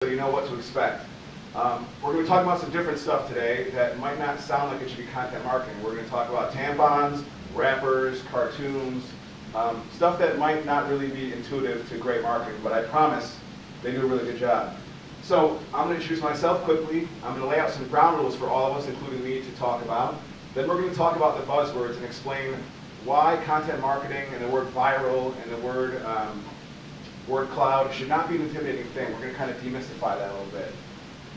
so you know what to expect. We're going to be talking about some different stuff today that might not sound like it should be content marketing. We're going to talk about tampons, wrappers, cartoons, stuff that might not really be intuitive to great marketing, but I promise they do a really good job. So I'm going to introduce myself quickly. I'm going to lay out some ground rules for all of us, including me, to talk about. Then we're going to talk about the buzzwords and explain why content marketing and the word viral and the word cloud should not be an intimidating thing. We're going to kind of demystify that a little bit.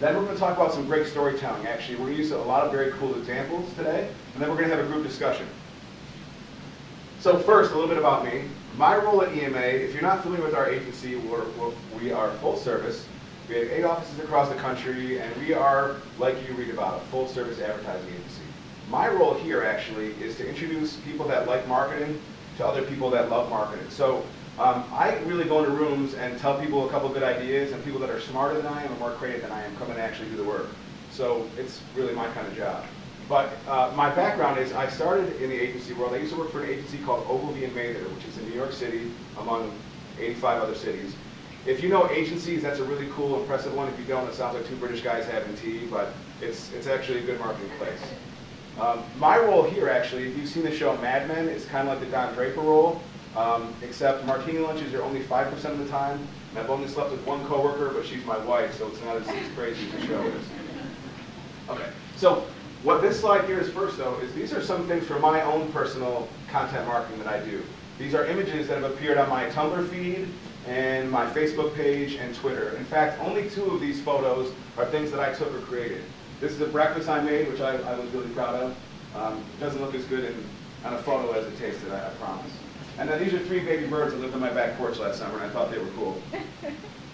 Then we're going to talk about some great storytelling. Actually, we're going to use a lot of very cool examples today, and then we're going to have a group discussion. So first, a little bit about me. My role at EMA, if you're not familiar with our agency, we are full service. We have 8 offices across the country, and we are, like you read about, a full service advertising agency. My role here actually is to introduce people that like marketing to other people that love marketing. So I really go into rooms and tell people a couple of good ideas, and people that are smarter than I am or more creative than I am come and actually do the work. So it's really my kind of job. But my background is I started in the agency world. I used to work for an agency called Ogilvy & Mather, which is in New York City, among 85 other cities. If you know agencies, that's a really cool, impressive one. If you don't, it sounds like 2 British guys having tea, but it's actually a good marketing place. My role here, actually, if you've seen the show Mad Men, it's kind of like the Don Draper role, except martini lunches are only 5% of the time, and I've only slept with 1 coworker, but she's my wife, so it's not as crazy as the show is. Okay, so what this slide here is first, though, is these are some things for my own personal content marketing that I do. These are images that have appeared on my Tumblr feed and my Facebook page and Twitter. In fact, only 2 of these photos are things that I took or created. This is a breakfast I made, which I was really proud of. It doesn't look as good on a photo as it tasted, I promise. And then these are 3 baby birds that lived on my back porch last summer, and I thought they were cool.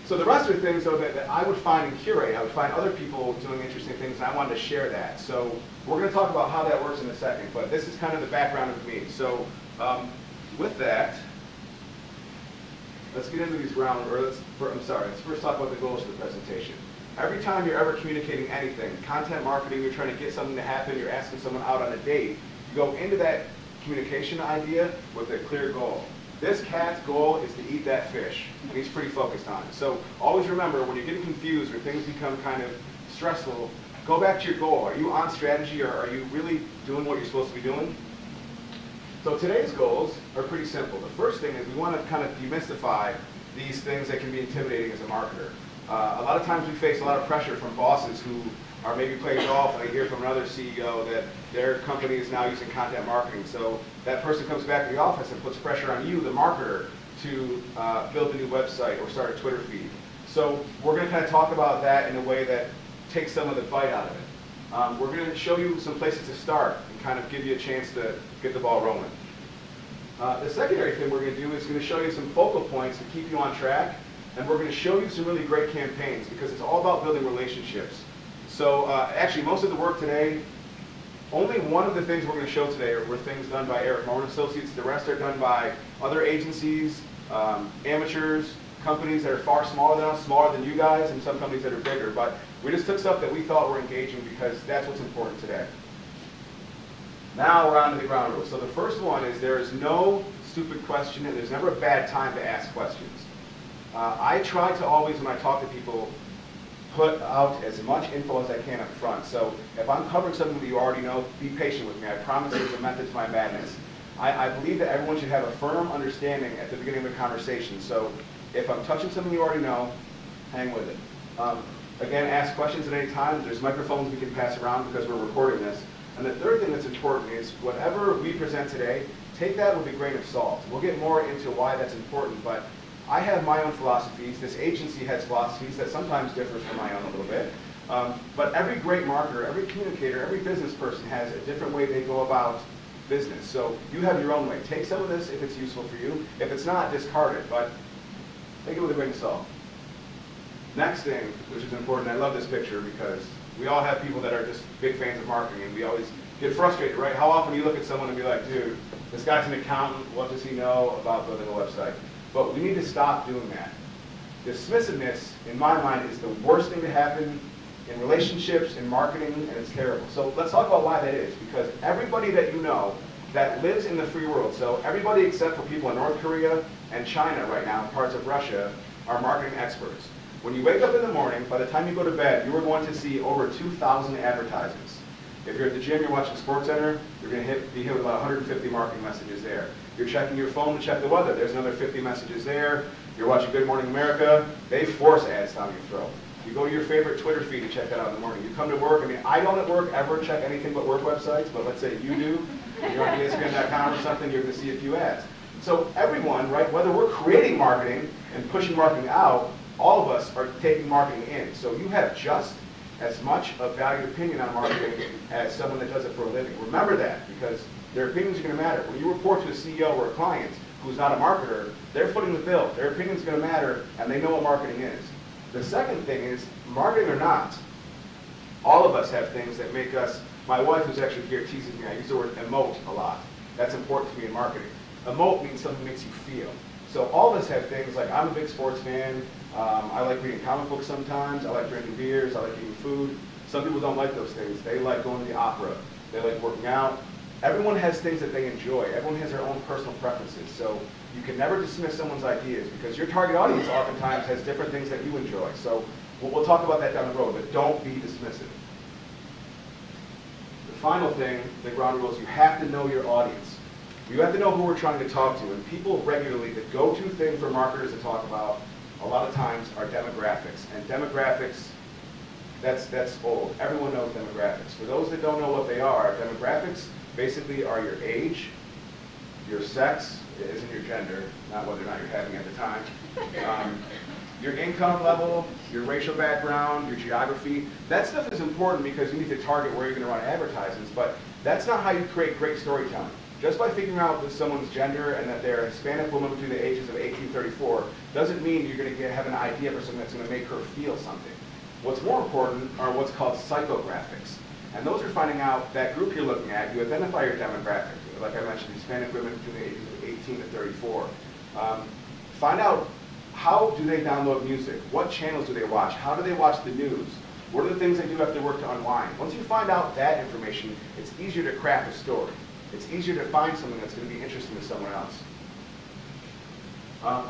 So the rest are things, though, that I would find and curate. I would find other people doing interesting things, and I wanted to share that. So we're going to talk about how that works in a second, but this is kind of the background of me. So with that, let's get into these let's first talk about the goals of the presentation. Every time you're ever communicating anything, content marketing, you're trying to get something to happen, you're asking someone out on a date, you go into that communication idea with a clear goal. This cat's goal is to eat that fish, and he's pretty focused on it. So always remember, when you're getting confused or things become kind of stressful, go back to your goal. Are you on strategy, or are you really doing what you're supposed to be doing? So today's goals are pretty simple. The first thing is we want to kind of demystify these things that can be intimidating as a marketer. A lot of times we face a lot of pressure from bosses who are maybe playing golf, and they hear from another CEO that their company is now using content marketing. So that person comes back to the office and puts pressure on you, the marketer, to build a new website or start a Twitter feed. So we're going to kind of talk about that in a way that takes some of the bite out of it. We're going to show you some places to start and kind of give you a chance to get the ball rolling. The secondary thing we're going to do is going to show you some focal points to keep you on track. And we're going to show you some really great campaigns, because it's all about building relationships. So actually, most of the work today, only one of the things we're going to show today were things done by Eric Moore & Associates. The rest are done by other agencies, amateurs, companies that are far smaller than us, smaller than you guys, and some companies that are bigger. But we just took stuff that we thought were engaging, because that's what's important today. Now we're on to the ground rules. So the first one is there is no stupid question, and there's never a bad time to ask questions. I try to always, when I talk to people, put out as much info as I can up front. So if I'm covering something that you already know, be patient with me. I promise there's a method to my madness. I believe that everyone should have a firm understanding at the beginning of the conversation. So if I'm touching something you already know, hang with it. Again, ask questions at any time. There's microphones we can pass around because we're recording this. And the third thing that's important is whatever we present today, take that with a grain of salt. We'll get more into why that's important, but I have my own philosophies. This agency has philosophies that sometimes differ from my own a little bit. But every great marketer, every communicator, every business person has a different way they go about business. So you have your own way. Take some of this if it's useful for you. If it's not, discard it, but take it with a grain of salt. Next thing, which is important, I love this picture because we all have people that are just big fans of marketing, and we always get frustrated, right? How often you look at someone and be like, dude, this guy's an accountant, what does he know about building a website? But we need to stop doing that. Dismissiveness, in my mind, is the worst thing to happen in relationships, in marketing, and it's terrible. So let's talk about why that is, because everybody that you know that lives in the free world, so everybody except for people in North Korea and China right now, and parts of Russia, are marketing experts. When you wake up in the morning, by the time you go to bed, you are going to see over 2,000 advertisements. If you're at the gym, you're watching SportsCenter, you're going to be hit with about 150 marketing messages there. You're checking your phone to check the weather, there's another 50 messages there. You're watching Good Morning America, they force ads down your throat. You go to your favorite Twitter feed to check that out in the morning. You come to work, I mean, I don't at work ever check anything but work websites, but let's say you do. You're on ESPN.com or something, you're going to see a few ads. So everyone, right, whether we're creating marketing and pushing marketing out, all of us are taking marketing in. So you have just as much a valued opinion on marketing as someone that does it for a living. Remember that, because their opinions are going to matter. When you report to a CEO or a client who's not a marketer, they're footing the bill. Their opinion's going to matter, and they know what marketing is. The second thing is, marketing or not, all of us have things that make us, my wife who's actually here teases me, I use the word emote a lot. That's important to me in marketing. Emote means something makes you feel. So all of us have things like, I'm a big sports fan, I like reading comic books sometimes, I like drinking beers, I like eating food. Some people don't like those things. They like going to the opera, they like working out. Everyone has things that they enjoy. Everyone has their own personal preferences. So you can never dismiss someone's ideas because your target audience oftentimes has different things that you enjoy. So we'll talk about that down the road, but don't be dismissive. The final thing, the ground rule, is you have to know your audience. You have to know who we're trying to talk to. And people regularly, the go-to thing for marketers to talk about a lot of times are demographics. And demographics, that's old. Everyone knows demographics. For those that don't know what they are, demographics basically are your age, your sex, it isn't your gender, not whether or not you're having at the time, your income level, your racial background, your geography. That stuff is important because you need to target where you're going to run advertisements, but that's not how you create great storytelling. Just by figuring out someone's gender and that they're a Hispanic woman between the ages of 18 and 34 doesn't mean you're going to have an idea for something that's going to make her feel something. What's more important are what's called psychographics. And those are finding out that group you're looking at, you identify your demographic. Like I mentioned, Hispanic women between the ages of 18 to 34. Find out, how do they download music? What channels do they watch? How do they watch the news? What are the things they do after work to unwind? Once you find out that information, it's easier to craft a story. It's easier to find something that's going to be interesting to someone else.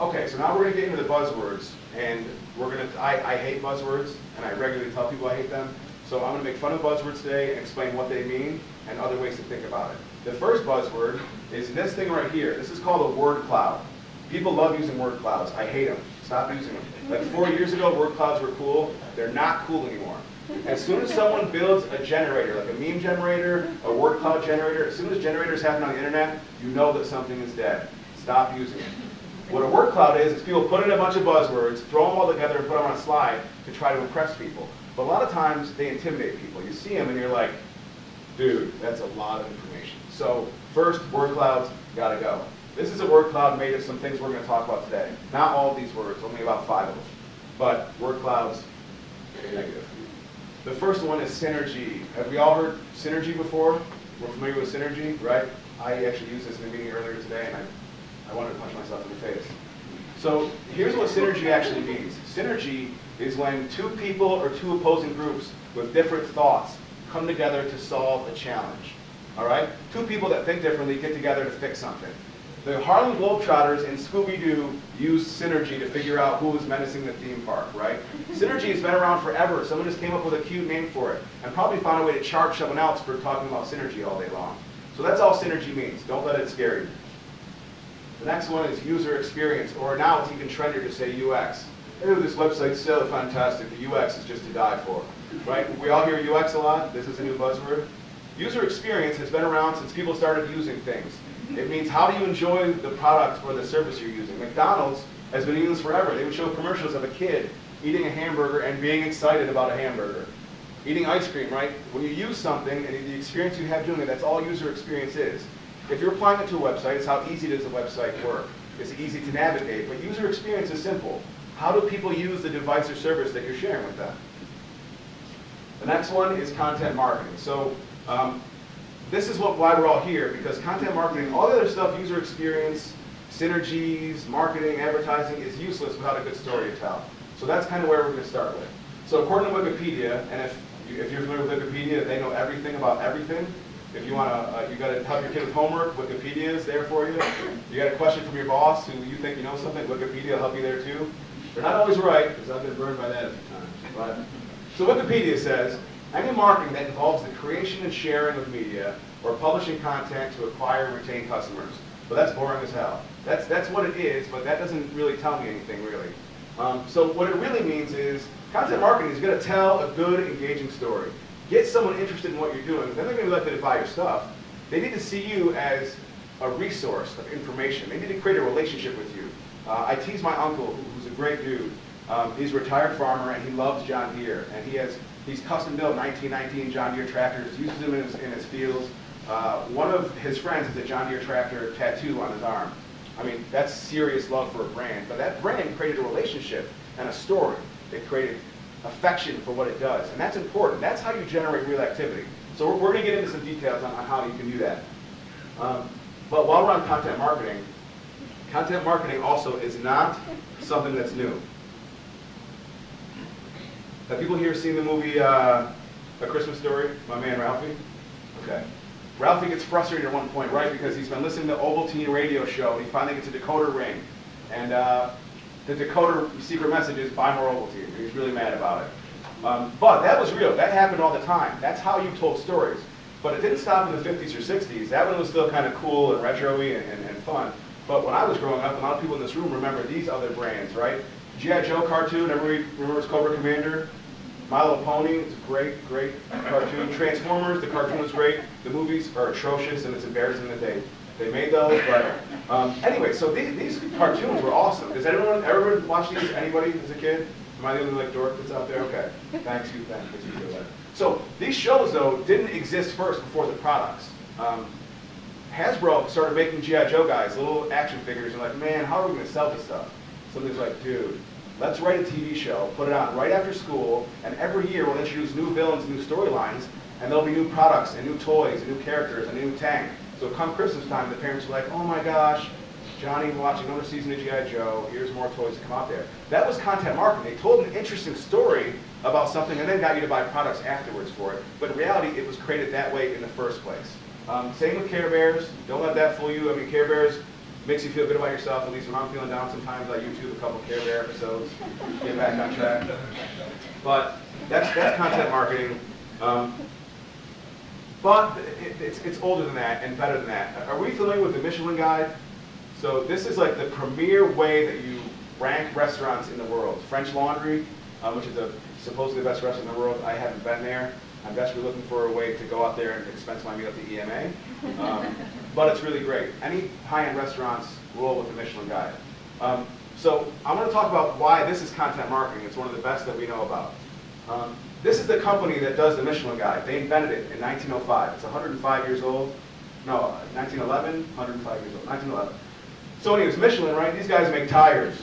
Okay, so now we're going to get into the buzzwords. And we're going to, I hate buzzwords, and I regularly tell people I hate them. So I'm going to make fun of buzzwords today and explain what they mean and other ways to think about it. The first buzzword is this thing right here. This is called a word cloud. People love using word clouds. I hate them. Stop using them. Like 4 years ago, word clouds were cool. They're not cool anymore. As soon as someone builds a generator, like a meme generator, a word cloud generator, as soon as generators happen on the internet, you know that something is dead. Stop using it. What a word cloud is people put in a bunch of buzzwords, throw them all together, and put them on a slide to try to impress people. But a lot of times, they intimidate people. You see them, and you're like, dude, that's a lot of information. So first, word clouds, gotta go. This is a word cloud made of some things we're going to talk about today. Not all of these words, only about 5 of them. But word clouds, negative. The first one is synergy. Have we all heard synergy before? We're familiar with synergy, right? I actually used this in a meeting earlier today, and I wanted to punch myself in the face. So here's what synergy actually means. Synergy is when 2 people or 2 opposing groups with different thoughts come together to solve a challenge. All right? 2 people that think differently get together to fix something. The Harlem Globetrotters and Scooby-Doo used synergy to figure out who was menacing the theme park, right? Synergy has been around forever. Someone just came up with a cute name for it and probably found a way to charge someone else for talking about synergy all day long. So that's all synergy means. Don't let it scare you. The next one is user experience, or now it's even trendier to say UX. Hey, this website's so fantastic, the UX is just to die for, right? We all hear UX a lot. This is a new buzzword. User experience has been around since people started using things. It means how do you enjoy the product or the service you're using. McDonald's has been using this forever. They would show commercials of a kid eating a hamburger and being excited about a hamburger. Eating ice cream, right? When you use something and the experience you have doing it, that's all user experience is. If you're applying it to a website, it's how easy does a website work. It's easy to navigate, but user experience is simple. How do people use the device or service that you're sharing with them? The next one is content marketing. So this is why we're all here, because content marketing, all the other stuff, user experience, synergies, marketing, advertising, is useless without a good story to tell. So that's kind of where we're going to start with. So according to Wikipedia, and if you're familiar with Wikipedia, they know everything about everything. If you want to, you got to help your kid with homework, Wikipedia is there for you. You got a question from your boss who you think you know something, Wikipedia will help you there too. They're not always right, because I've been burned by that a few times. But, so Wikipedia says, any marketing that involves the creation and sharing of media or publishing content to acquire and retain customers. But that's boring as hell. That's what it is, but that doesn't really tell me anything, really. So what it really means is content marketing is going to tell a good, engaging story. Get someone interested in what you're doing. Then they're going to be likely to buy your stuff. They need to see you as a resource of information. They need to create a relationship with you. I tease my uncle, who's a great dude. He's a retired farmer, and he loves John Deere. And he's custom built 1919 John Deere tractors, uses them in his fields. One of his friends has a John Deere tractor tattoo on his arm. I mean, that's serious love for a brand. But that brand created a relationship and a story. It created affection for what it does. And that's important. That's how you generate real activity. So we're going to get into some details on how you can do that. But while we're on content marketing also is not something that's new. Have people here seen the movie A Christmas Story? My man Ralphie? Okay. Ralphie gets frustrated at one point, right? Because he's been listening to Ovaltine radio show, and he finally gets a decoder ring. And the decoder secret message is, buy more Ovaltine. And he's really mad about it. But that was real. That happened all the time. That's how you told stories. But it didn't stop in the 50s or 60s. That one was still kind of cool and retro-y and fun. But when I was growing up, a lot of people in this room remember these other brands, right? G.I. Joe cartoon, everybody remembers Cobra Commander. My Little Pony is a great, great cartoon. Transformers, the cartoon was great. The movies are atrocious, and it's embarrassing that they made those. But anyway, so these cartoons were awesome. Does everyone watch these? Anybody as a kid? Am I the only dork that's out there? Okay. Thanks, you. So these shows, though, didn't exist first before the products. Hasbro started making G.I. Joe guys, little action figures, and like, man, how are we going to sell this stuff? Somebody's like, dude, let's write a TV show, put it on right after school, and every year we'll introduce new villains and new storylines, and there'll be new products and new toys and new characters and a new tank. So come Christmas time, the parents are like, oh my gosh, Johnny watching another season of G.I. Joe, here's more toys to come out there. That was content marketing. They told an interesting story about something and then got you to buy products afterwards for it. But in reality, it was created that way in the first place. Same with Care Bears. Don't let that fool you. I mean, Care Bears makes you feel good about yourself. At least when I'm feeling down sometimes, I YouTube a couple Care Bear episodes, get back on track. But that's content marketing. But it's older than that and better than that. Are we familiar with the Michelin Guide? So this is like the premier way that you rank restaurants in the world. French Laundry, which is supposedly the best restaurant in the world. I haven't been there. I'm desperately looking for a way to go out there and expense my meal at the EMA. But it's really great. Any high-end restaurants roll with the Michelin Guide. So I'm going to talk about why this is content marketing. It's one of the best that we know about. This is the company that does the Michelin Guide. They invented it in 1905. It's 105 years old. No, 1911, 105 years old, 1911. So anyways, Michelin, right? These guys make tires.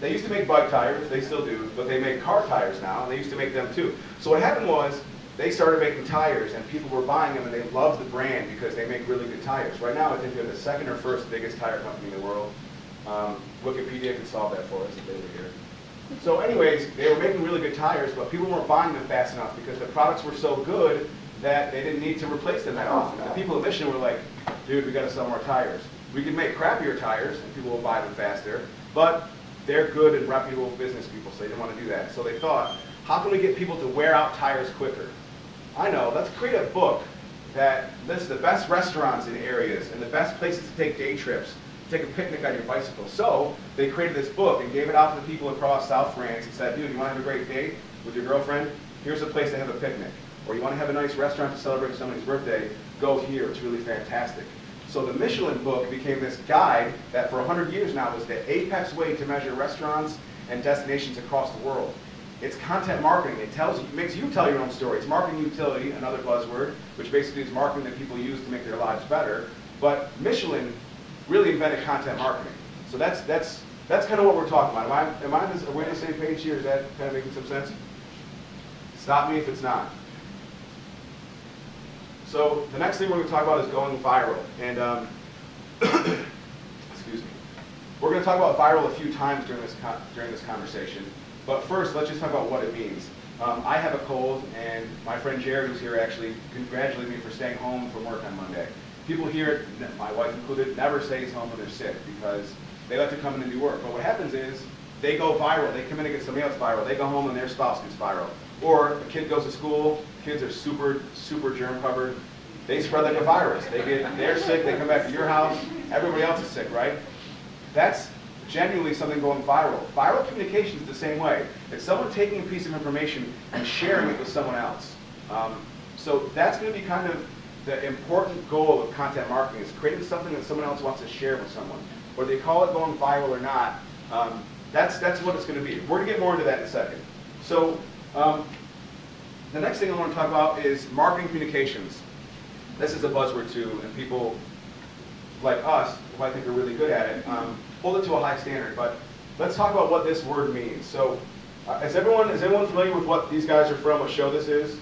They used to make bike tires, they still do, but they make car tires now, and they used to make them too. So what happened was, they started making tires, and people were buying them, and they loved the brand because they make really good tires. Right now, I think they're the second or first biggest tire company in the world. Wikipedia could solve that for us if they were here. So anyways, they were making really good tires, but people weren't buying them fast enough because the products were so good that they didn't need to replace them that often. And the people at Michelin were like, dude, we got to sell more tires. We can make crappier tires, and people will buy them faster, but they're good and reputable business people, so they didn't want to do that. So they thought, how can we get people to wear out tires quicker? I know, let's create a book that lists the best restaurants in areas and the best places to take day trips, take a picnic on your bicycle. So they created this book and gave it out to the people across South France and said, dude, you want to have a great date with your girlfriend? Here's a place to have a picnic. Or you want to have a nice restaurant to celebrate somebody's birthday? Go here, it's really fantastic. So the Michelin book became this guide that for 100 years now was the apex way to measure restaurants and destinations across the world. It's content marketing. It makes you tell your own story. It's marketing utility, another buzzword, which basically is marketing that people use to make their lives better. But Michelin really invented content marketing. So that's kind of what we're talking about. Are we on the same page here? Is that kind of making some sense? Stop me if it's not. So the next thing we're going to talk about is going viral. And excuse me. We're going to talk about viral a few times during this conversation. But first, let's just talk about what it means. I have a cold, and my friend Jared, who's here, actually congratulated me for staying home from work on Monday. People here, my wife included, never stays home when they're sick because they like to come in and do work. But what happens is, they go viral. They come in and get somebody else viral. They go home and their spouse gets viral. Or a kid goes to school, kids are super germ covered. They spread like a virus. They're sick, they come back to your house, everybody else is sick, right? That's genuinely something going viral. Viral communication is the same way. It's someone taking a piece of information and sharing it with someone else. So that's going to be kind of the important goal of content marketing, is creating something that someone else wants to share with someone. Whether they call it going viral or not, that's what it's going to be. We're going to get more into that in a second. So the next thing I want to talk about is marketing communications. This is a buzzword too, and people like us, who I think are really good at it, hold it to a high standard. But let's talk about what this word means. So is everyone familiar with what these guys are from, what show this is?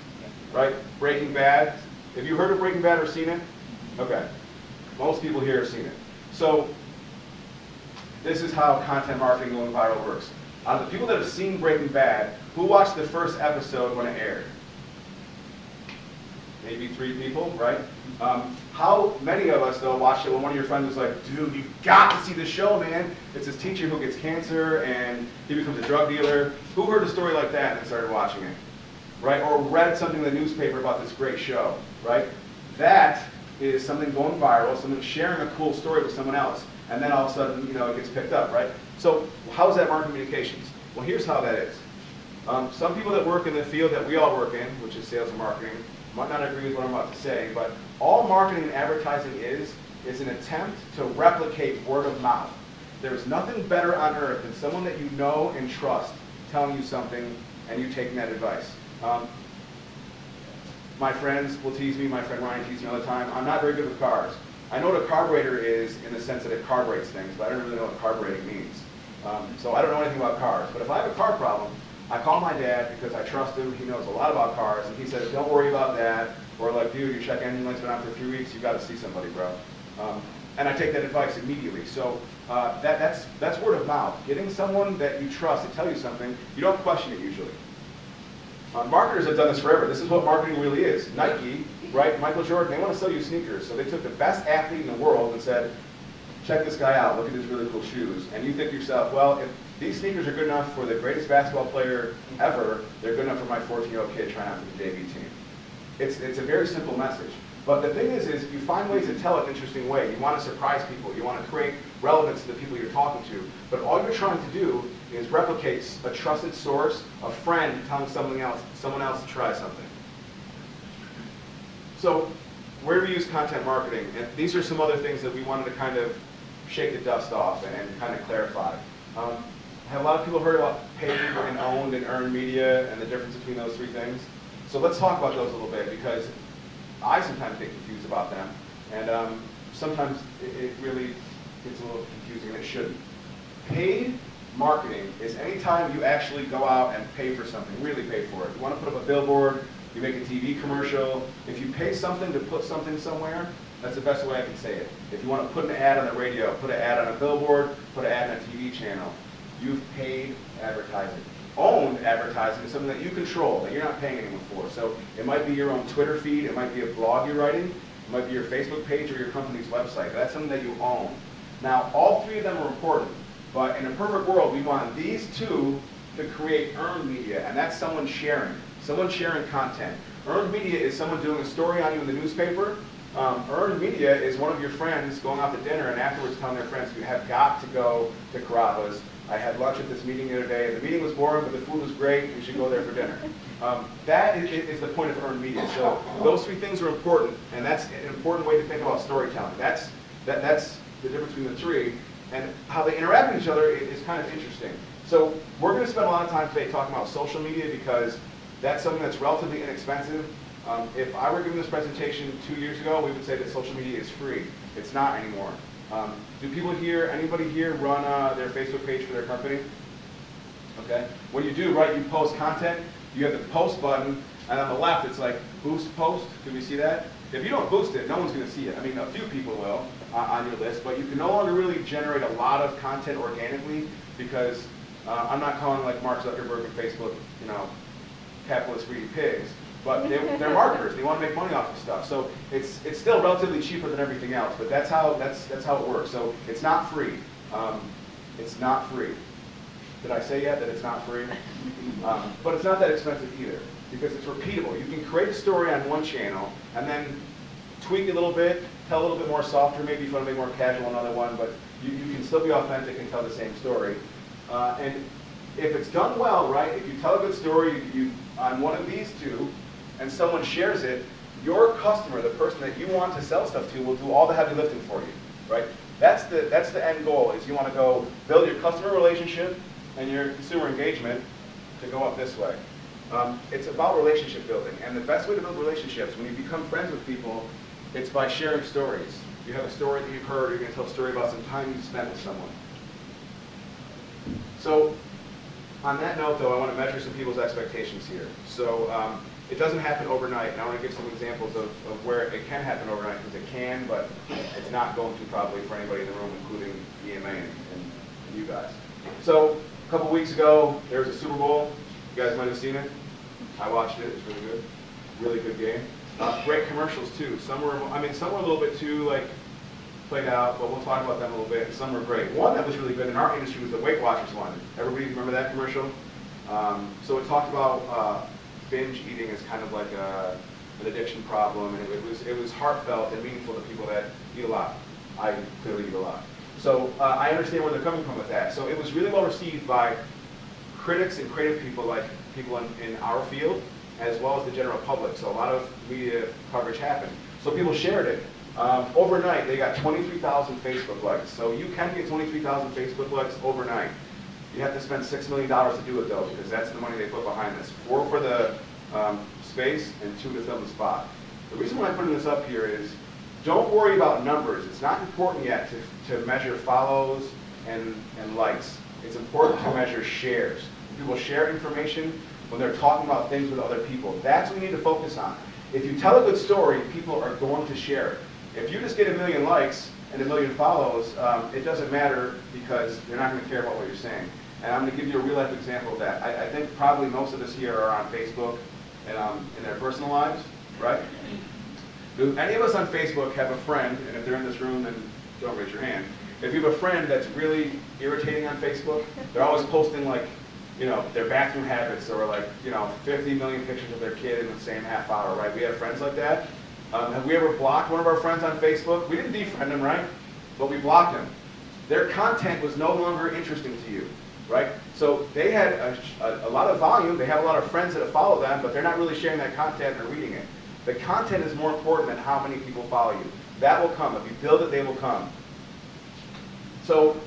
Right? Breaking Bad. Have you heard of Breaking Bad or seen it? Okay. Most people here have seen it. So this is how content marketing going viral works. The people that have seen Breaking Bad, who watched the first episode when it aired? Maybe 3 people, right? How many of us, though, watched it when one of your friends was like, dude, you've got to see this show, man. It's this teacher who gets cancer and he becomes a drug dealer. Who heard a story like that and started watching it? Right? Or read something in the newspaper about this great show, right? That is something going viral, someone sharing a cool story with someone else, and then all of a sudden, it gets picked up, right? So how is that marketing communications? Well, here's how that is. Some people that work in the field that we all work in, which is sales and marketing, might not agree with what I'm about to say, but all marketing and advertising is an attempt to replicate word of mouth. There's nothing better on earth than someone that you know and trust telling you something and you taking that advice. My friends will tease me, my friend Ryan teases me all the time, I'm not very good with cars. I know what a carburetor is in the sense that it carburetes things, but I don't really know what carbureting means. So I don't know anything about cars, but if I have a car problem, I call my dad because I trust him, he knows a lot about cars, and he says, don't worry about that, or like, dude, your check engine light's been on for 3 weeks, you've got to see somebody, bro. And I take that advice immediately. So that's word of mouth. Getting someone that you trust to tell you something, you don't question it usually. Marketers have done this forever. This is what marketing really is. Nike, right, Michael Jordan, they want to sell you sneakers, so they took the best athlete in the world and said, check this guy out, look at his really cool shoes. And you think to yourself, well, if these sneakers are good enough for the greatest basketball player ever, they're good enough for my 14-year-old kid trying out for the JV team. It's a very simple message. But the thing is you find ways to tell it in an interesting way. You want to surprise people. You want to create relevance to the people you're talking to. But all you're trying to do is replicate a trusted source, a friend telling someone else to try something. So where do we use content marketing? And these are some other things that we wanted to kind of shake the dust off and kind of clarify. Have a lot of people heard about paid and owned and earned media and the difference between those 3 things? So let's talk about those a little bit, because I sometimes get confused about them, and sometimes it really gets a little confusing, and it shouldn't. Paid marketing is any time you actually go out and pay for something, really pay for it. You want to put up a billboard, you make a TV commercial. If you pay something to put something somewhere, that's the best way I can say it. If you want to put an ad on the radio, put an ad on a billboard, put an ad on a TV channel, you've paid advertising. Owned advertising is something that you control, that you're not paying anyone for. So it might be your own Twitter feed, it might be a blog you're writing, it might be your Facebook page or your company's website. That's something that you own. Now, all 3 of them are important, but in a perfect world, we want these 2 to create earned media, and that's someone sharing content. Earned media is someone doing a story on you in the newspaper. Earned media is one of your friends going out to dinner and afterwards telling their friends, you have got to go to Carrabba's. I had lunch at this meeting the other day. The meeting was boring, but the food was great. We should go there for dinner. That is the point of earned media. So those 3 things are important, and that's an important way to think about storytelling. That's the difference between the 3, and how they interact with each other is kind of interesting. So we're going to spend a lot of time today talking about social media, because that's something that's relatively inexpensive. If I were giving this presentation 2 years ago, we would say that social media is free. It's not anymore. Do people here, anybody here run their Facebook page for their company? Okay. When you do, right, you post content, you have the post button, and on the left it's like boost post. Can we see that? If you don't boost it, no one's going to see it. I mean, a few people will on your list, but you can no longer really generate a lot of content organically, because I'm not calling like Mark Zuckerberg and Facebook, capitalist greedy pigs. But they're marketers. They want to make money off of stuff. So it's still relatively cheaper than everything else. But that's how it works. So it's not free. It's not free. Did I say yet that it's not free? But it's not that expensive either, because it's repeatable. You can create a story on one channel and then tweak it a little bit, tell a little bit more softer, maybe if you want to be more casual on another one, but you can still be authentic and tell the same story. And if it's done well, right, if you tell a good story on one of these two, and someone shares it, your customer, the person that you want to sell stuff to, will do all the heavy lifting for you, right? That's the end goal, is you want to go build your customer relationship and your consumer engagement to go up this way. It's about relationship building, and the best way to build relationships, when you become friends with people, it's by sharing stories. You have a story that you've heard, you're going to tell a story about some time you spent with someone. So, on that note though, I want to measure some people's expectations here. So, it doesn't happen overnight, and I want to give some examples of where it can happen overnight, because it can, but it's not going to probably for anybody in the room, including EMA and you guys. So, a couple weeks ago, there was a Super Bowl. You guys might have seen it. I watched it. It's really good. Really good game. Great commercials too. Some were a little bit too played out, but we'll talk about them a little bit. And some were great. One that was really good in our industry was the Weight Watchers one. Everybody remember that commercial? So it talked about binge eating as kind of like an addiction problem, and it was heartfelt and meaningful to people that eat a lot. I clearly eat a lot. So I understand where they're coming from with that. So it was really well received by critics and creative people, like people in our field, as well as the general public. So a lot of media coverage happened. So people shared it. Overnight, they got 23,000 Facebook likes. So you can get 23,000 Facebook likes overnight. You have to spend $6 million to do it though, because that's the money they put behind this. 4 for the space and 2 to film the spot. The reason why I'm putting this up here is, don't worry about numbers. It's not important yet to measure follows and likes. It's important to measure shares. When people share information, when they're talking about things with other people, that's what we need to focus on. If you tell a good story, people are going to share it. If you just get 1 million likes and 1 million follows, it doesn't matter, because they're not going to care about what you're saying. And I'm going to give you a real life example of that. I think probably most of us here are on Facebook and in their personal lives, right? Do any of us on Facebook have a friend, and if they're in this room, then don't raise your hand. If you have a friend that's really irritating on Facebook, they're always posting their bathroom habits, or 50 million pictures of their kid in the same half hour, right? We have friends like that. Have we ever blocked one of our friends on Facebook? We didn't defriend them, right? But we blocked them. Their content was no longer interesting to you, right? So they had a lot of volume. They have a lot of friends that follow them, but they're not really sharing that content or reading it. The content is more important than how many people follow you. That will come. If you build it, they will come. So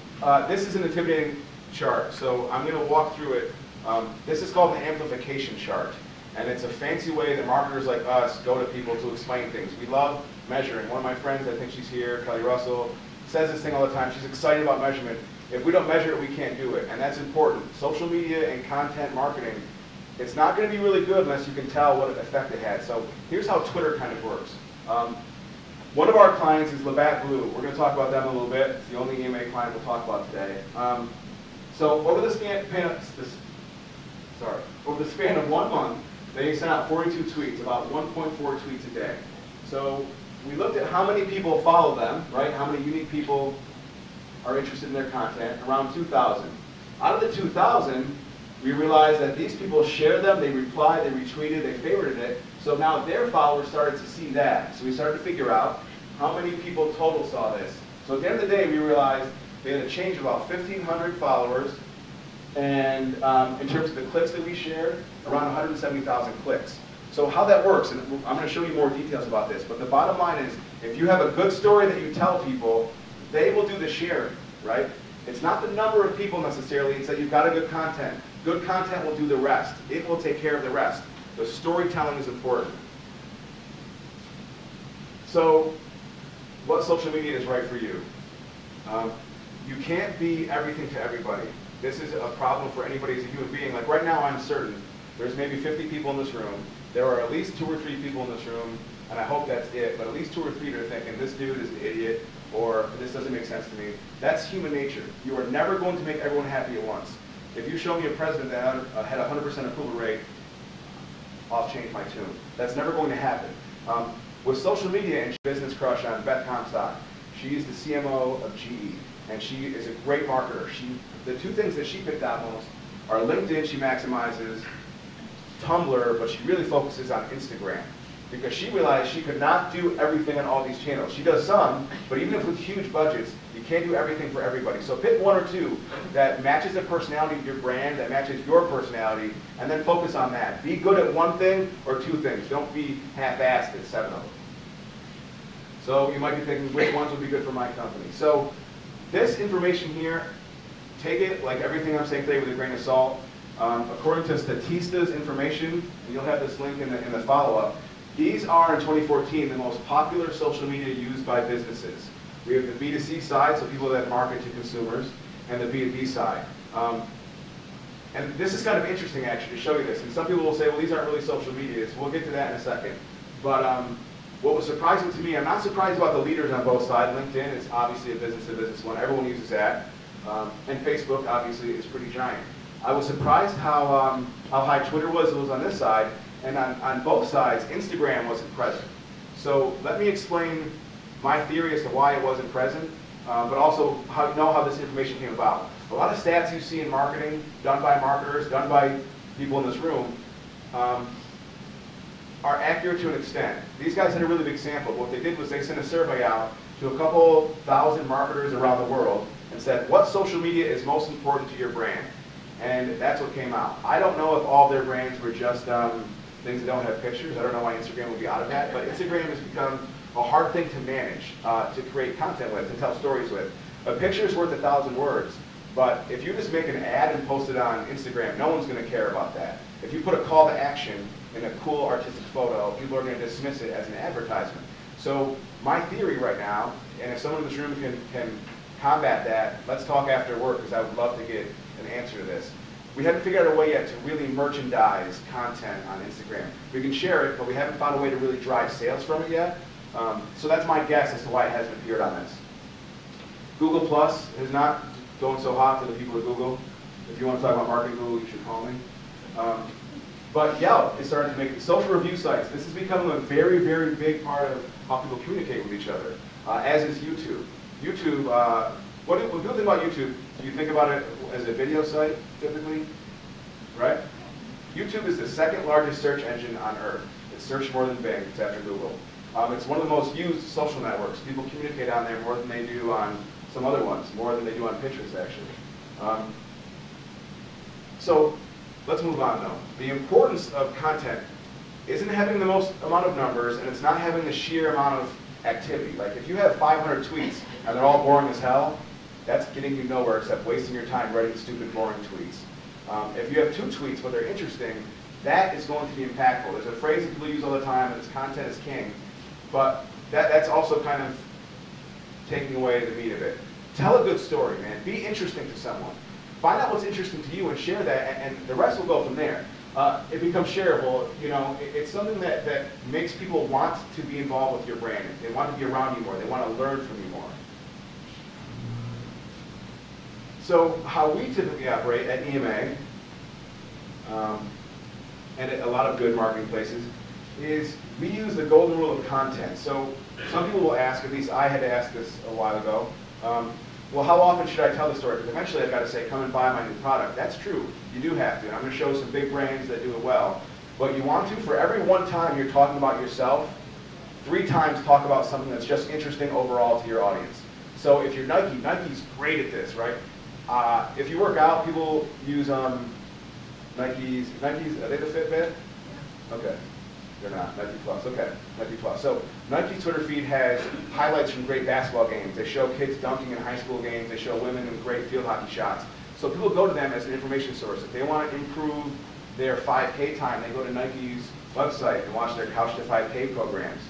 this is an intimidating chart. So I'm going to walk through it. This is called the Amplification Chart. And it's a fancy way that marketers like us go to people to explain things. We love measuring. One of my friends, I think she's here, Kelly Russell, says this thing all the time. She's excited about measurement. If we don't measure it, we can't do it. And that's important. Social media and content marketing, it's not going to be really good unless you can tell what effect it had. So here's how Twitter kind of works. One of our clients is Labatt Blue. We're going to talk about them a little bit. It's the only EMA client we'll talk about today. So over the span of 1 month, they sent out 42 tweets, about 1.4 tweets a day. So we looked at how many people follow them, right? How many unique people are interested in their content, around 2,000. Out of the 2,000, we realized that these people shared them, they replied, they retweeted, they favorited it. So now their followers started to see that. So we started to figure out how many people total saw this. So at the end of the day, we realized they had a change of about 1,500 followers, and in terms of the clicks that we shared, around 170,000 clicks. So how that works, and I'm going to show you more details about this, but the bottom line is, if you have a good story that you tell people, they will do the sharing, right? It's not the number of people necessarily, it's that you've got a good content. Good content will do the rest. It will take care of the rest. The storytelling is important. So, what social media is right for you? You can't be everything to everybody. This is a problem for anybody as a human being. Like right now, I'm certain there's maybe 50 people in this room. There are at least 2 or 3 people in this room, and I hope that's it, but at least 2 or 3 are thinking, this dude is an idiot, or this doesn't make sense to me. That's human nature. You are never going to make everyone happy at once. If you show me a president that had a 100% approval rate, I'll change my tune. That's never going to happen. With social media and business crush on Beth Comstock, she's the CMO of GE. and she is a great marketer. The two things that she picked out most are LinkedIn, she maximizes, Tumblr, but she really focuses on Instagram, because she realized she could not do everything on all these channels. She does some, but even if with huge budgets, you can't do everything for everybody. So pick one or two that matches the personality of your brand, that matches your personality, and then focus on that. Be good at one thing or two things. Don't be half-assed at 7 of them. So you might be thinking, which ones would be good for my company? So this information here, take it like everything I'm saying today with a grain of salt. According to Statista's information, and you'll have this link in the follow-up, these are in 2014 the most popular social media used by businesses. We have the B2C side, so people that market to consumers, and the B2B side. And this is kind of interesting actually to show you this. And some people will say, well, these aren't really social medias. We'll get to that in a second. But what was surprising to me, I'm not surprised about the leaders on both sides. LinkedIn is obviously a business-to-business one. Everyone uses that. And Facebook, obviously, is pretty giant. I was surprised how high Twitter was. It was on this side. And on both sides, Instagram wasn't present. So let me explain my theory as to why it wasn't present, but also how this information came about. A lot of stats you see in marketing, done by marketers, done by people in this room, are accurate to an extent. These guys had a really big sample. What they did was they sent a survey out to a couple thousand marketers around the world and said, what social media is most important to your brand? And that's what came out. I don't know if all their brands were just things that don't have pictures. I don't know why Instagram would be out of that, but Instagram has become a hard thing to manage, to create content with, to tell stories with. A picture is worth 1,000 words, but if you just make an ad and post it on Instagram, no one's going to care about that. If you put a call to action in a cool artistic photo, people are going to dismiss it as an advertisement. So my theory right now, and if someone in this room can combat that, let's talk after work, because I would love to get an answer to this. We haven't figured out a way yet to really merchandise content on Instagram. We can share it, but we haven't found a way to really drive sales from it yet. So that's my guess as to why it hasn't appeared on this. Google Plus is not going so hot to the people at Google. If you want to talk about marketing Google, you should call me. But Yelp is starting to make social review sites. This is becoming a very, very big part of how people communicate with each other, as is YouTube. YouTube, when people think about YouTube, do you think about it as a video site, typically? Right? YouTube is the second largest search engine on Earth. It's searched more than Bing, it's after Google. It's one of the most used social networks. People communicate on there more than they do on some other ones, more than they do on Pinterest, actually. So let's move on, though. The importance of content isn't having the most amount of numbers, and it's not having the sheer amount of activity. Like if you have 500 tweets and they're all boring as hell, that's getting you nowhere except wasting your time writing stupid, boring tweets. If you have 2 tweets but they're interesting, that is going to be impactful. There's a phrase that people use all the time, and it's content is king. But that's also kind of taking away the meat of it. Tell a good story, man. Be interesting to someone. Find out what's interesting to you and share that, and the rest will go from there. It becomes shareable. You know, it's something that makes people want to be involved with your brand. They want to be around you more. They want to learn from you more. So how we typically operate at EMA, and at a lot of good marketing places, is we use the golden rule of content. So some people will ask, at least I had to ask this a while ago, well, how often should I tell the story? Because eventually I've got to say, come and buy my new product. That's true. You do have to. And I'm going to show some big brands that do it well. But you want to, for every one time you're talking about yourself, 3 times talk about something that's just interesting overall to your audience. So if you're Nike, Nike's great at this, right? If you work out, people use Nike's, are they the Fitbit? Okay. They're not. Nike Plus. Okay. Nike Plus. So Nike's Twitter feed has highlights from great basketball games. They show kids dunking in high school games. They show women in great field hockey shots. So people go to them as an information source. If they want to improve their 5K time, they go to Nike's website and watch their Couch to 5K programs.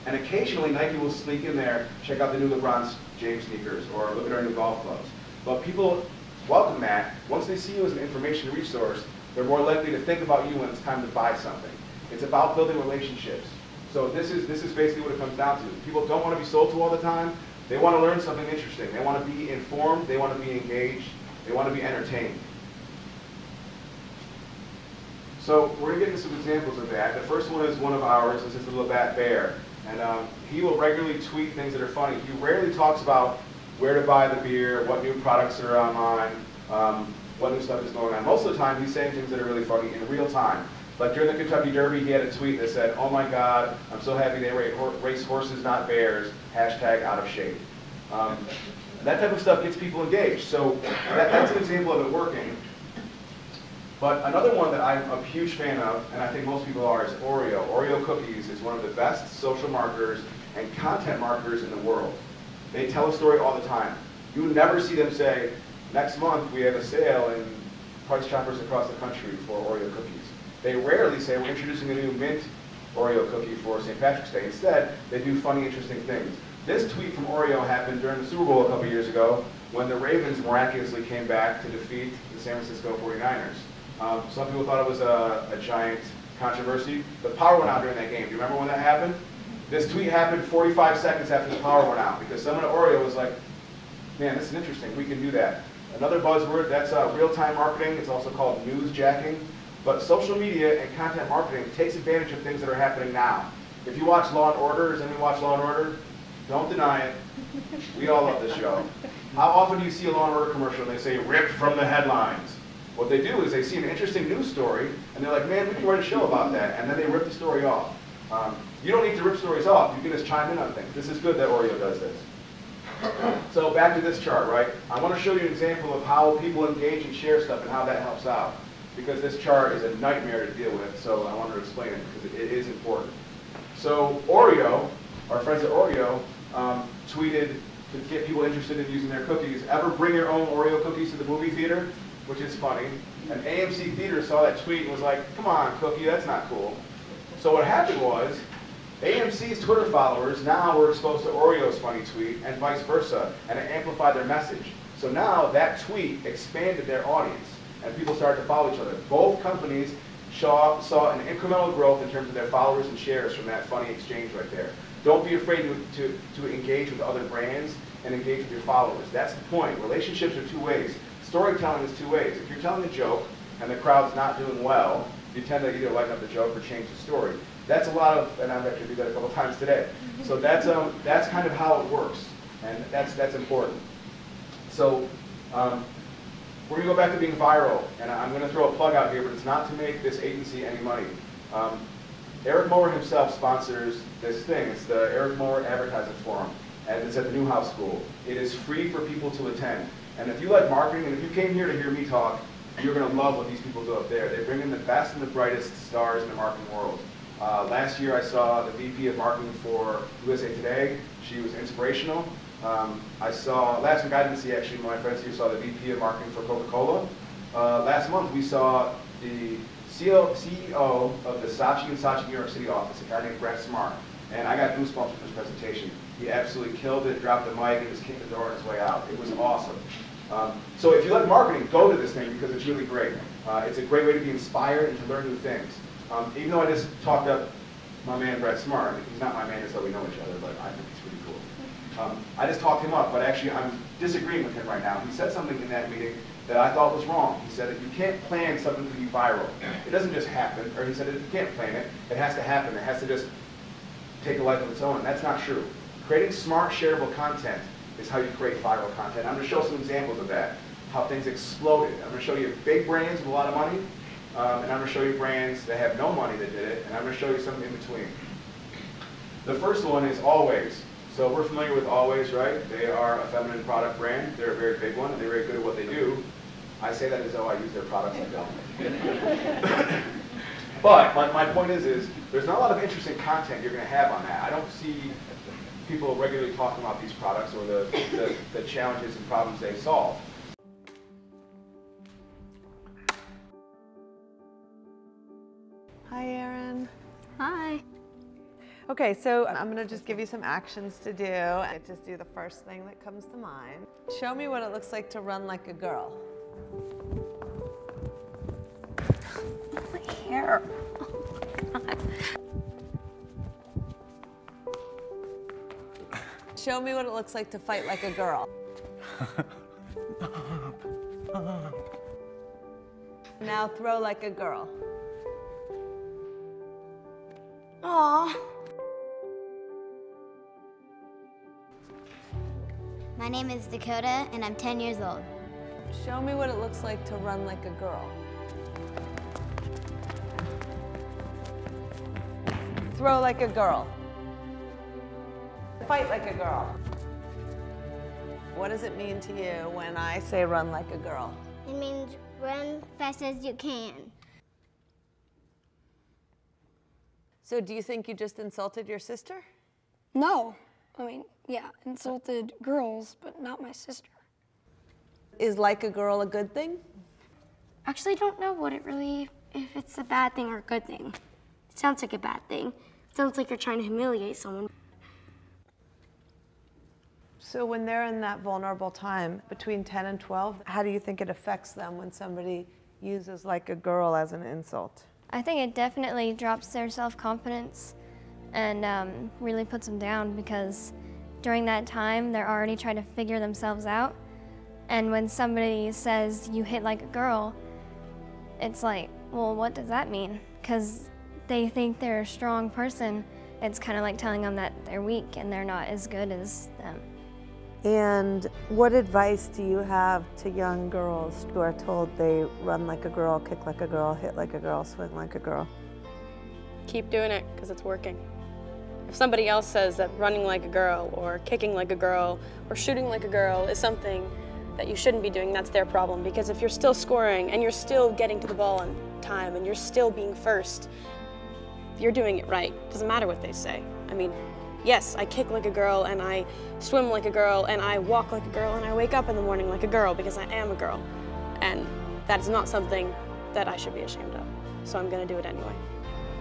And occasionally Nike will sneak in there, check out the new LeBron James sneakers, or look at our new golf clubs. But people welcome that. Once they see you as an information resource, they're more likely to think about you when it's time to buy something. It's about building relationships. So this is basically what it comes down to. People don't want to be sold to all the time. They want to learn something interesting. They want to be informed. They want to be engaged. They want to be entertained. So we're going to get into some examples of that. The first one is one of ours. This is the Labatt Bear. And he will regularly tweet things that are funny. He rarely talks about where to buy the beer, what new products are online, what new stuff is going on. Most of the time, he's saying things that are really funny in real time. Like during the Kentucky Derby, he had a tweet that said, "Oh my God, I'm so happy they race horses, not bears, hashtag out of shape." That type of stuff gets people engaged. So that's an example of it working. But another one that I'm a huge fan of, and I think most people are, is Oreo. Oreo cookies is one of the best social marketers and content marketers in the world. They tell a story all the time. You would never see them say, "Next month we have a sale in Price Choppers across the country for Oreo cookies." They rarely say, "We're introducing a new mint Oreo cookie for St. Patrick's Day." Instead, they do funny, interesting things. This tweet from Oreo happened during the Super Bowl a couple years ago when the Ravens miraculously came back to defeat the San Francisco 49ers. Some people thought it was a giant controversy. The power went out during that game. Do you remember when that happened? This tweet happened 45 seconds after the power went out because someone at Oreo was like, "Man, this is interesting. We can do that." Another buzzword, that's real-time marketing. It's also called newsjacking. But social media and content marketing takes advantage of things that are happening now. If you watch Law & Order, does anyone watch Law & Order? Don't deny it. We all love this show. How often do you see a Law & Order commercial and they say, "ripped from the headlines"? What they do is they see an interesting news story and they're like, "Man, we can write a show about that." And then they rip the story off. You don't need to rip stories off. You can just chime in on things. This is good that Oreo does this. So back to this chart, right? I want to show you an example of how people engage and share stuff and how that helps out. Because this chart is a nightmare to deal with, so I wanted to explain it because it is important. So Oreo, our friends at Oreo, tweeted to get people interested in using their cookies, "Ever bring your own Oreo cookies to the movie theater?" Which is funny. And AMC Theater saw that tweet and was like, "Come on, Cookie, that's not cool." So what happened was, AMC's Twitter followers now were exposed to Oreo's funny tweet and vice versa, and it amplified their message. So now that tweet expanded their audience, and people started to follow each other. Both companies saw an incremental growth in terms of their followers and shares from that funny exchange right there. Don't be afraid to engage with other brands and engage with your followers. That's the point. Relationships are two ways. Storytelling is two ways. If you're telling a joke and the crowd's not doing well, you tend to either lighten up the joke or change the story. That's a lot of, and I've actually did that a couple times today. So that's kind of how it works, and that's important. So we're going to go back to being viral, and I'm going to throw a plug out here, but it's not to make this agency any money. Eric Mower himself sponsors this thing. It's the Eric Mower Advertising Forum, and it's at the Newhouse School. It is free for people to attend. And if you like marketing, and if you came here to hear me talk, you're going to love what these people do up there. They bring in the best and the brightest stars in the marketing world. Last year I saw the VP of marketing for USA Today. She was inspirational. I saw, last week I didn't see actually, my friends here saw the VP of marketing for Coca-Cola. Last month we saw the CEO of the Saatchi & Saatchi New York City office, a guy named Brett Smart. And I got goosebumps with his presentation. He absolutely killed it, dropped the mic, and just kicked the door on his way out. It was awesome. So if you like marketing, go to this thing because it's really great. It's a great way to be inspired and to learn new things. Even though I just talked up my man Brett Smart, he's not my man as though we know each other, but I think he's pretty cool. I just talked him up, but actually I'm disagreeing with him right now. He said something in that meeting that I thought was wrong. He said that you can't plan something to be viral. It doesn't just happen, or he said that you can't plan it, it has to happen. It has to just take a life of its own, and that's not true. Creating smart, shareable content is how you create viral content. I'm going to show some examples of that, how things exploded. I'm going to show you big brands with a lot of money, and I'm going to show you brands that have no money that did it, and I'm going to show you something in between. The first one is Always. So we're familiar with Always, right? They are a feminine product brand. They're a very big one, and they're very good at what they do. I say that as though I use their products. I don't. But my point is there's not a lot of interesting content you're going to have on that. I don't see people regularly talking about these products or the challenges and problems they solve. Hi, Erin. Hi. Okay, so I'm going to just give you some actions to do. And just do the first thing that comes to mind. Show me what it looks like to run like a girl. My hair. Oh my God. Show me what it looks like to fight like a girl. Now throw like a girl. Aw. My name is Dakota, and I'm 10 years old. Show me what it looks like to run like a girl. Throw like a girl. Fight like a girl. What does it mean to you when I say run like a girl? It means run fast as you can. So do you think you just insulted your sister? No. I mean, yeah, insulted girls, but not my sister. Is like a girl a good thing? Actually, I don't know if it's a bad thing or a good thing. It sounds like a bad thing. It sounds like you're trying to humiliate someone. So when they're in that vulnerable time between 10 and 12, how do you think it affects them when somebody uses like a girl as an insult? I think it definitely drops their self-confidence and really puts them down, because during that time they're already trying to figure themselves out, and when somebody says you hit like a girl, it's like, well, what does that mean? Because they think they're a strong person. It's kind of like telling them that they're weak and they're not as good as them. And what advice do you have to young girls who are told they run like a girl, kick like a girl, hit like a girl, swing like a girl? Keep doing it, because it's working. If somebody else says that running like a girl or kicking like a girl or shooting like a girl is something that you shouldn't be doing, that's their problem. Because if you're still scoring and you're still getting to the ball on time and you're still being first, you're doing it right. Doesn't matter what they say. I mean, yes, I kick like a girl and I swim like a girl and I walk like a girl and I wake up in the morning like a girl because I am a girl. And that is not something that I should be ashamed of. So I'm gonna do it anyway.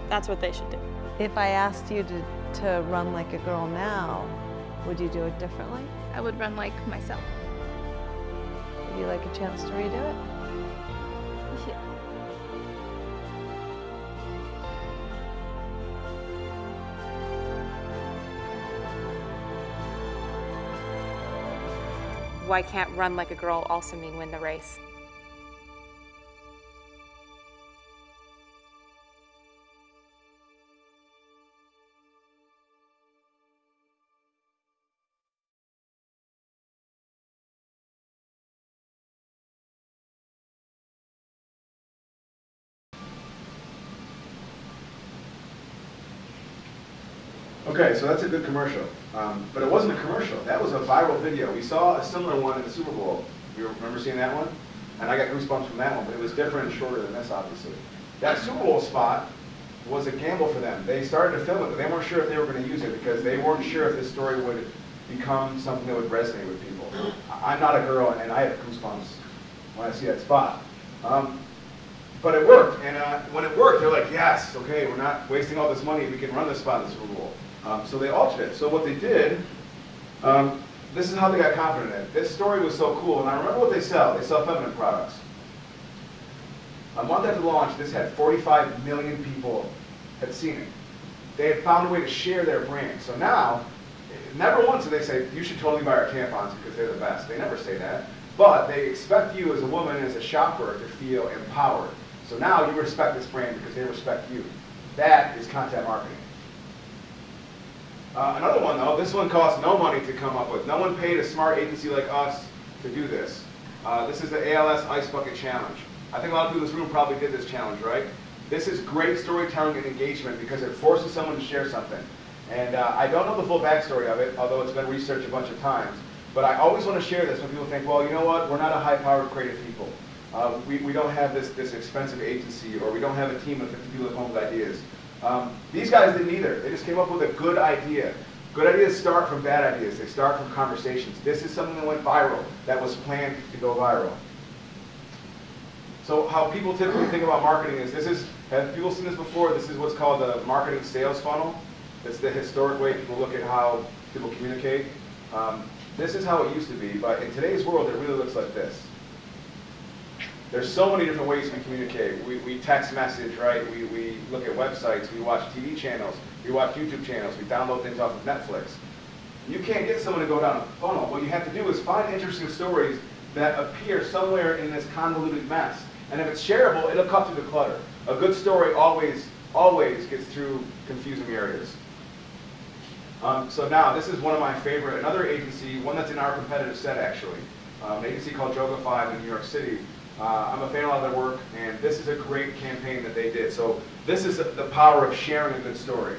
That's what they should do. If I asked you to run like a girl now, would you do it differently? I would run like myself. Would you like a chance to redo it? Yeah. Why can't run like a girl also mean win the race? Okay, so that's a good commercial. But it wasn't a commercial. That was a viral video. We saw a similar one in the Super Bowl. You remember seeing that one? And I got goosebumps from that one, but it was different and shorter than this, obviously. That Super Bowl spot was a gamble for them. They started to film it, but they weren't sure if they were going to use it because they weren't sure if this story would become something that would resonate with people. I'm not a girl, and I have goosebumps when I see that spot. But it worked, and when it worked, they're like, yes, okay, we're not wasting all this money. We can run this spot in the Super Bowl. So they altered it. So what they did, this is how they got confident in it. This story was so cool, and I remember what they sell. They sell feminine products. A month after launch, this had 45 million people had seen it. They had found a way to share their brand. So now, never once do they say, you should totally buy our tampons because they're the best. They never say that. But they expect you as a woman, as a shopper, to feel empowered. So now you respect this brand because they respect you. That is content marketing. Another one, though, this one cost no money to come up with. No one paid a smart agency like us to do this. This is the ALS Ice Bucket Challenge. I think a lot of people in this room probably did this challenge, right? This is great storytelling and engagement because it forces someone to share something. And I don't know the full backstory of it, although it's been researched a bunch of times. But I always want to share this when people think, well, you know what, we're not a high-powered creative people. We don't have this expensive agency, or we don't have a team of 50 people that come up with ideas. These guys didn't either. They just came up with a good idea. Good ideas start from bad ideas. They start from conversations. This is something that went viral, that was planned to go viral. So how people typically think about marketing is, have people seen this before? This is what's called the marketing sales funnel. It's the historic way people look at how people communicate. This is how it used to be, but in today's world, it really looks like this. There's so many different ways we communicate. We text message, right? We look at websites, we watch TV channels, we watch YouTube channels, we download things off of Netflix. You can't get someone to go down a funnel. What you have to do is find interesting stories that appear somewhere in this convoluted mess. And if it's shareable, it'll cut through the clutter. A good story always gets through confusing areas. So now, this is one of my favorite, another agency, one that's in our competitive set actually, an agency called Joga 5 in New York City. I'm a fan of a lot of their work, and this is a great campaign that they did. So this is the power of sharing a good story.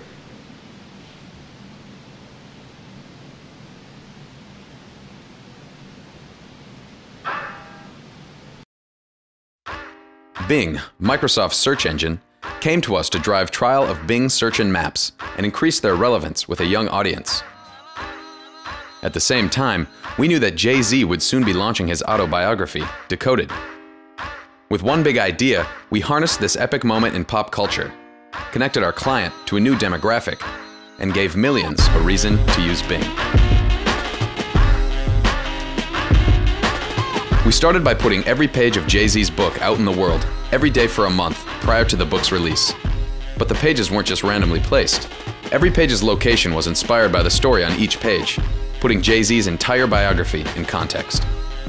Bing, Microsoft's search engine, came to us to drive trial of Bing search and maps and increase their relevance with a young audience. At the same time, we knew that Jay-Z would soon be launching his autobiography, Decoded. With one big idea, we harnessed this epic moment in pop culture, connected our client to a new demographic, and gave millions a reason to use Bing. We started by putting every page of Jay-Z's book out in the world, every day for a month prior to the book's release. But the pages weren't just randomly placed. Every page's location was inspired by the story on each page, putting Jay-Z's entire biography in context.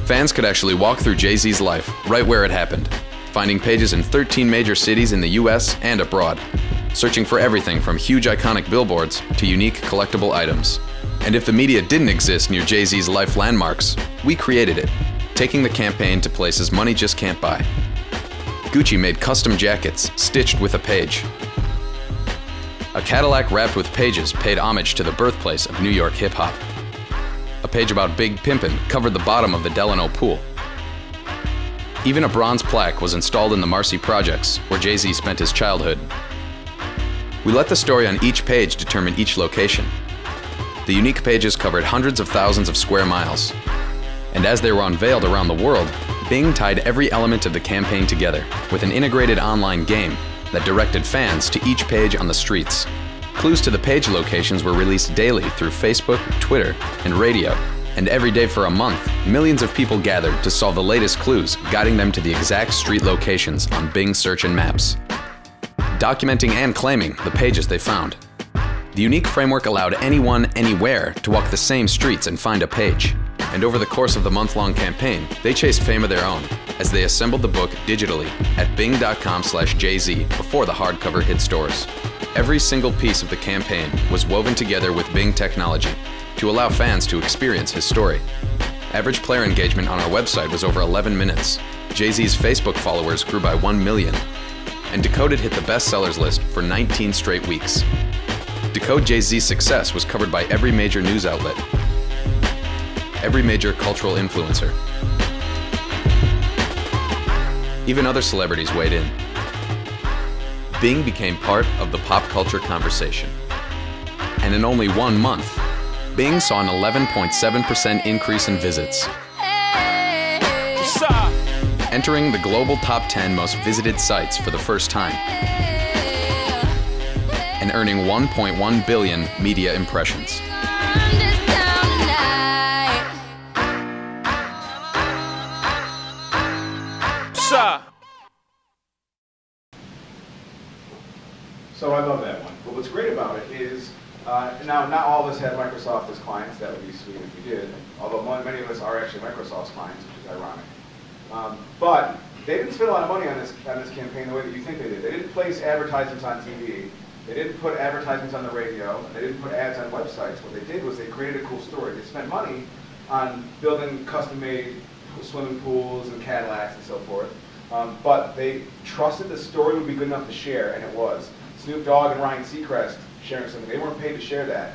Fans could actually walk through Jay-Z's life right where it happened, finding pages in 13 major cities in the US and abroad, searching for everything from huge iconic billboards to unique collectible items. And if the media didn't exist near Jay-Z's life landmarks, we created it, taking the campaign to places money just can't buy. Gucci made custom jackets stitched with a page. A Cadillac wrapped with pages paid homage to the birthplace of New York hip-hop. A page about Big Pimpin' covered the bottom of the Delano pool. Even a bronze plaque was installed in the Marcy Projects, where Jay-Z spent his childhood. We let the story on each page determine each location. The unique pages covered hundreds of thousands of square miles. And as they were unveiled around the world, Bing tied every element of the campaign together with an integrated online game that directed fans to each page on the streets. Clues to the page locations were released daily through Facebook, Twitter, and radio. And every day for a month, millions of people gathered to solve the latest clues, guiding them to the exact street locations on Bing Search and Maps, documenting and claiming the pages they found. The unique framework allowed anyone, anywhere to walk the same streets and find a page. And over the course of the month-long campaign, they chased fame of their own as they assembled the book digitally at bing.com/Jay-Z before the hardcover hit stores. Every single piece of the campaign was woven together with Bing technology to allow fans to experience his story. Average player engagement on our website was over 11 minutes. Jay-Z's Facebook followers grew by 1 million. And Decoded hit the bestsellers list for 19 straight weeks. Decode Jay-Z's success was covered by every major news outlet, every major cultural influencer. Even other celebrities weighed in. Bing became part of the pop culture conversation. And in only 1 month, Bing saw an 11.7% increase in visits, entering the global top 10 most visited sites for the first time, and earning 1.1 billion media impressions. So I love that one. But what's great about it is, now not all of us have Microsoft as clients. That would be sweet if we did. Although many of us are actually Microsoft's clients, which is ironic. But they didn't spend a lot of money on this campaign the way that you think they did. They didn't place advertisements on TV. They didn't put advertisements on the radio. They didn't put ads on websites. What they did was they created a cool story. They spent money on building custom-made swimming pools and Cadillacs and so forth. But they trusted the story would be good enough to share, and it was. Snoop Dogg and Ryan Seacrest sharing something. They weren't paid to share that.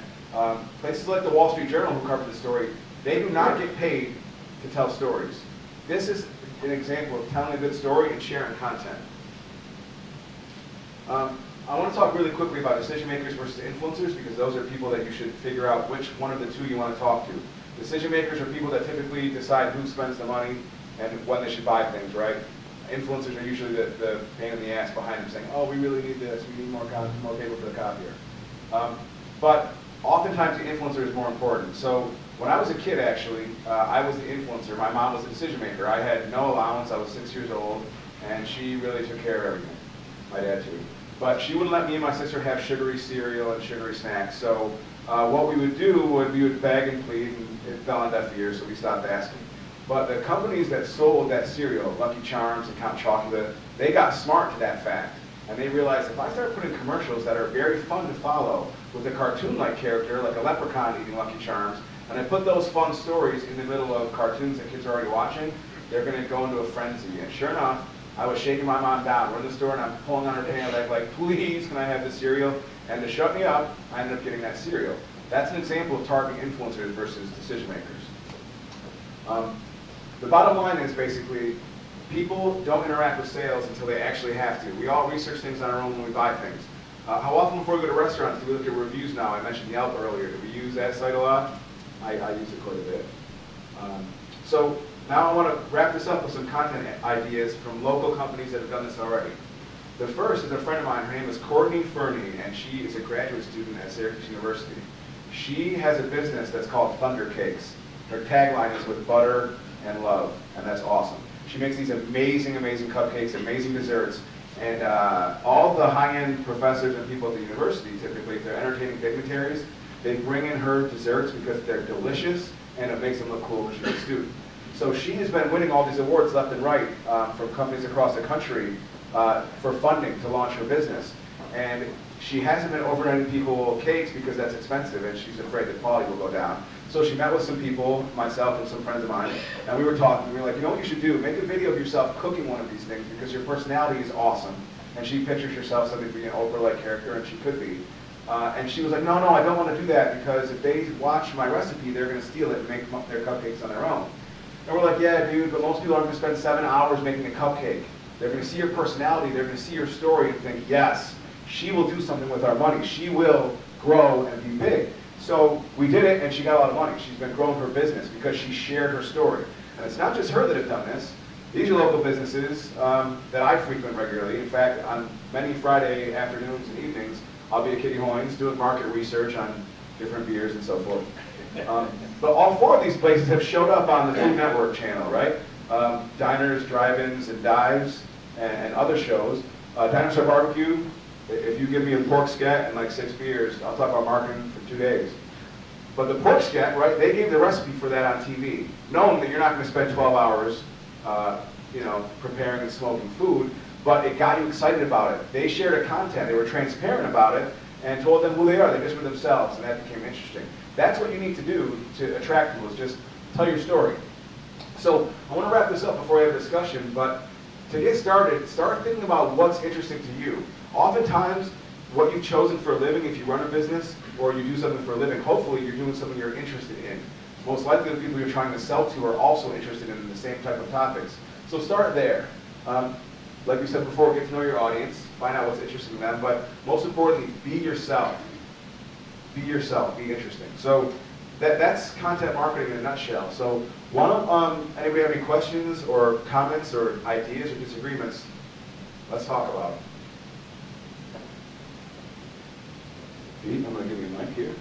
Places like the Wall Street Journal, who covered the story, they do not get paid to tell stories. This is an example of telling a good story and sharing content. I want to talk really quickly about decision makers versus influencers, because those are people that you should figure out which one of the two you want to talk to. Decision makers are people that typically decide who spends the money and when they should buy things, right? Influencers are usually the pain in the ass behind them saying, oh, we really need this, we need more paper for the copier. But oftentimes the influencer is more important. So when I was a kid, actually, I was the influencer. My mom was the decision maker. I had no allowance. I was 6 years old, and she really took care of everything. My dad, too. But she wouldn't let me and my sister have sugary cereal and sugary snacks. So what we would do would we would beg and plead, and it fell on deaf ears, so we stopped asking. But the companies that sold that cereal, Lucky Charms and Count Chocula, they got smart to that fact. And they realized if I start putting commercials that are very fun to follow, with a cartoon-like character, like a leprechaun eating Lucky Charms, and I put those fun stories in the middle of cartoons that kids are already watching, they're going to go into a frenzy. And sure enough, I was shaking my mom down. We're in the store, and I'm pulling on her pants, like, please, can I have this cereal? And to shut me up, I ended up getting that cereal. That's an example of targeting influencers versus decision makers. The bottom line is basically, people don't interact with sales until they actually have to. We all research things on our own when we buy things. How often before we go to restaurants do we look at reviews now? I mentioned Yelp earlier. Do we use that site a lot? I use it quite a bit. So now I want to wrap this up with some content ideas from local companies that have done this already. The first is a friend of mine. Her name is Courtney Story, and she is a graduate student at Syracuse University. She has a business that's called Thunder Cakes. Her tagline is with butter and love, and that's awesome. She makes these amazing, amazing cupcakes, amazing desserts, and all the high-end professors and people at the university, typically, if they're entertaining dignitaries, they bring in her desserts because they're delicious, and it makes them look cool when she's a student. So she has been winning all these awards left and right from companies across the country for funding to launch her business. And she hasn't been overnighting people cakes because that's expensive, and she's afraid the quality will go down. So she met with some people, myself and some friends of mine, and we were talking. We were like, you know what you should do? Make a video of yourself cooking one of these things because your personality is awesome. And she pictures herself something to be an Oprah-like character, and she could be. And she was like, no, I don't want to do that because if they watch my recipe, they're going to steal it and make their cupcakes on their own. And we're like, yeah, dude, but most people aren't going to spend 7 hours making a cupcake. They're going to see your personality, they're going to see your story and think, yes, she will do something with our money. She will grow and be big. So we did it, and she got a lot of money. She's been growing her business because she shared her story. And it's not just her that have done this. These are local businesses that I frequent regularly. In fact, on many Friday afternoons and evenings, I'll be at Kitty Hoynes doing market research on different beers and so forth. But all 4 of these places have showed up on the Food Network channel, right? Diners, drive-ins, and dives, and other shows. Dinosaur Barbecue, if you give me a pork scat and like 6 beers, I'll talk about marketing for 2 days. But the pork scat, right, they gave the recipe for that on TV, knowing that you're not going to spend 12 hours preparing and smoking food, but it got you excited about it. They shared a content, they were transparent about it, and told them who they are. They just were themselves, and that became interesting. That's what you need to do to attract people, is just tell your story. So I want to wrap this up before we have a discussion, but to get started, start thinking about what's interesting to you. Oftentimes, what you've chosen for a living, if you run a business or you do something for a living, hopefully you're doing something you're interested in. Most likely the people you're trying to sell to are also interested in the same type of topics. So start there. Like we said before, get to know your audience, find out what's interesting to them, but most importantly, be yourself. Be yourself, be interesting. So that's content marketing in a nutshell. So why don't anybody have any questions or comments or ideas or disagreements? Let's talk about it. Pete, I'm going to give you a mic here.